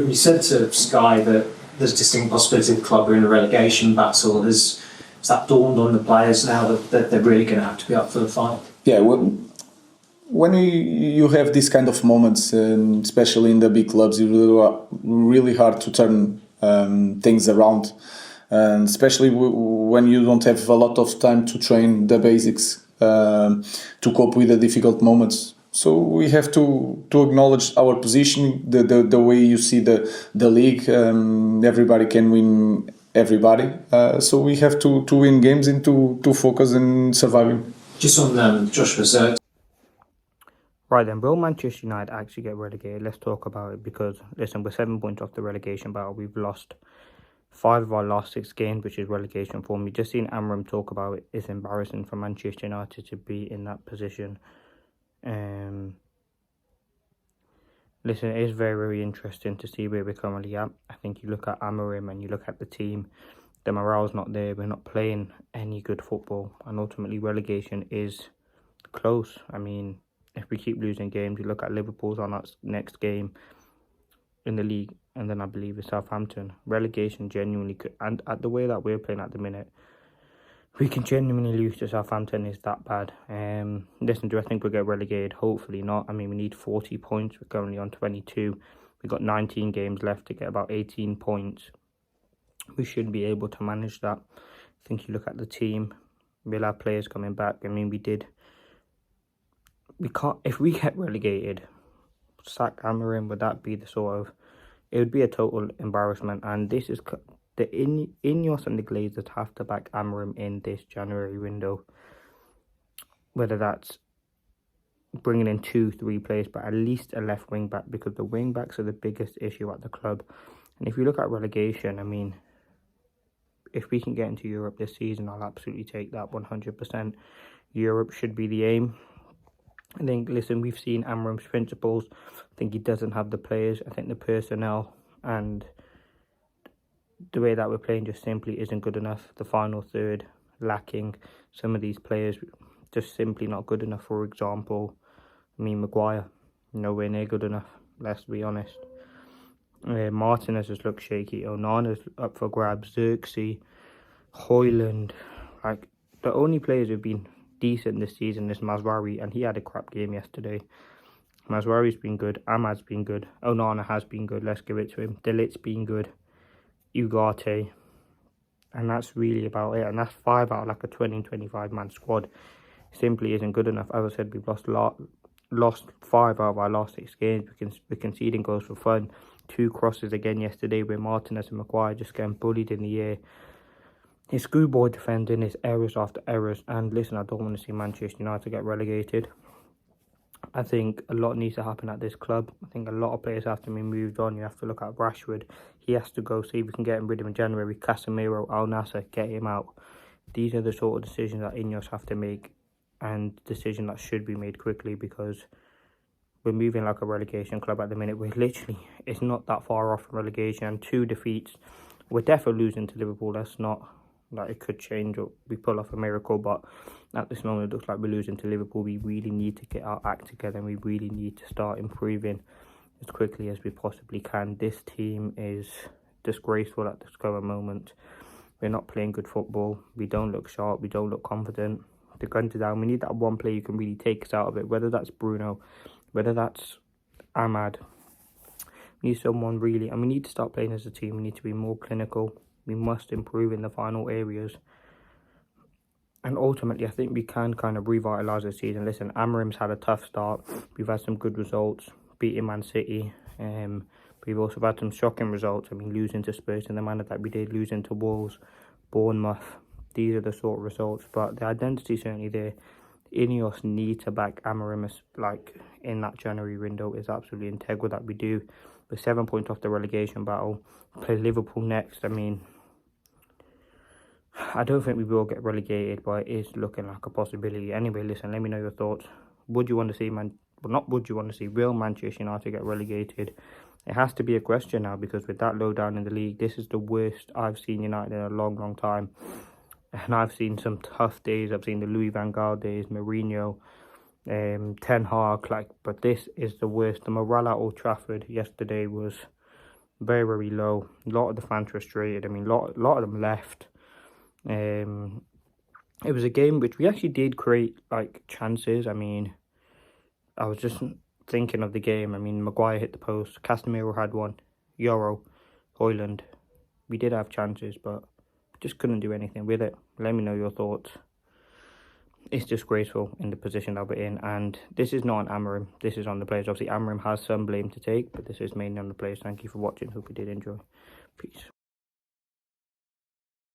You said to Sky that there's a distinct possibility the club are in a relegation battle. Has that dawned on the players now that they're really going to have to be up for the fight? Yeah, when you have these kind of moments, especially in the big clubs, it's really hard to turn things around, and especially when you don't have a lot of time to train the basics to cope with the difficult moments. So we have to acknowledge our position, the way you see the league. Everybody can win everybody, so we have to win games and to focus on surviving. Just on Joshua, right then, will Manchester United actually get relegated? Let's talk about it, because listen, we're 7 points off the relegation battle. We've lost 5 of our last 6 games, which is relegation form. We just seen Amram talk about it. It's embarrassing for Manchester United to be in that position. Listen, it is very, very interesting to see where we're currently at. I think you look at Amarim and you look at the team, the morale's not there. We're not playing any good football, and ultimately relegation is close. I mean, if we keep losing games, you look at Liverpool's on that next game in the league, and then I believe it's Southampton. Relegation genuinely could, and at the way that we're playing at the minute, we can genuinely lose to Southampton. Is that bad? Listen, do I think we'll get relegated? Hopefully not. I mean, we need 40 points. We're currently on 22. We've got 19 games left to get about 18 points. We should be able to manage that. I think you look at the team, we'll have players coming back. I mean, we can't, if we get relegated, sack Amarim, would that be the sort of, it would be a total embarrassment. And this is the Ineos and the Glazers have to back Amarim in this January window, whether that's bringing in 2-3 players, but at least a left wing back, because the wing backs are the biggest issue at the club. And if you look at relegation, I mean, if we can get into Europe this season, I'll absolutely take that 100%. Europe should be the aim. I think, listen, we've seen Amram's principles. I think he doesn't have the players. I think the personnel and the way that we're playing just simply isn't good enough. The final third lacking. Some of these players just simply not good enough. For example, I mean, Maguire, nowhere near good enough, let's be honest. Martinez just looks shaky. Onana's up for grabs. Xerxes, Højlund. Like, the only players who've been decent this season is Mazraoui, and he had a crap game yesterday. Mazraoui's been good. Ahmad's been good. Onana has been good. Let's give it to him. De Ligt's been good. Ugarte. And that's really about it. And that's 5 out of like a 20-25 man squad. Simply isn't good enough. As I said, we've lost 5 out of our last 6 games. We're conceding goals for fun. 2 crosses again yesterday where Martinez and Maguire just getting bullied in the air. His schoolboy defending, his errors after errors. And listen, I don't want to see Manchester United get relegated. I think a lot needs to happen at this club. I think a lot of players have to be moved on. You have to look at Rashford. He has to go. See if we can get him rid of in January. Casemiro, Al Nassr, get him out. These are the sort of decisions that Ineos have to make, and decisions that should be made quickly, because we're moving like a relegation club at the minute. We're literally, it's not that far off from relegation, and 2 defeats. We're definitely losing to Liverpool. That's not, like, it could change or we pull off a miracle, but at this moment it looks like we're losing to Liverpool. We really need to get our act together, and we really need to start improving as quickly as we possibly can. This team is disgraceful at this current moment. We're not playing good football. We don't look sharp. We don't look confident. The guns are down. We need that one player who can really take us out of it, whether that's Bruno, whether that's Ahmad. We need someone really, and we need to start playing as a team. We need to be more clinical. We must improve in the final areas. And ultimately, I think we can kind of revitalise the season. Listen, Amarim's had a tough start. We've had some good results, beating Man City. We've also had some shocking results. I mean, losing to Spurs in the manner that we did, losing to Wolves, Bournemouth. These are the sort of results. But the identity is certainly there. Ineos need to back Amarim, like, in that January window. Is absolutely integral that we do. We're 7 points off the relegation battle. Play Liverpool next. I mean, I don't think we will get relegated, but it is looking like a possibility. Anyway, listen, let me know your thoughts. Would you want to see, will Manchester United get relegated? It has to be a question now, because with that low down in the league, this is the worst I've seen United in a long, long time. And I've seen some tough days. I've seen the Louis van Gaal days, Mourinho, Ten Hag, but this is the worst. The morale at Old Trafford yesterday was very, very low. A lot of the fans frustrated. I mean, lot of them left. It was a game which we actually did create like chances. I mean, I was just thinking of the game. I mean, Maguire hit the post. Casemiro had one. Euro, Hoyland. We did have chances, but just couldn't do anything with it. Let me know your thoughts. It's disgraceful in the position that we're in, and this is not on Amorim. This is on the players. Obviously, Amorim has some blame to take, but this is mainly on the players. Thank you for watching. Hope you did enjoy. Peace.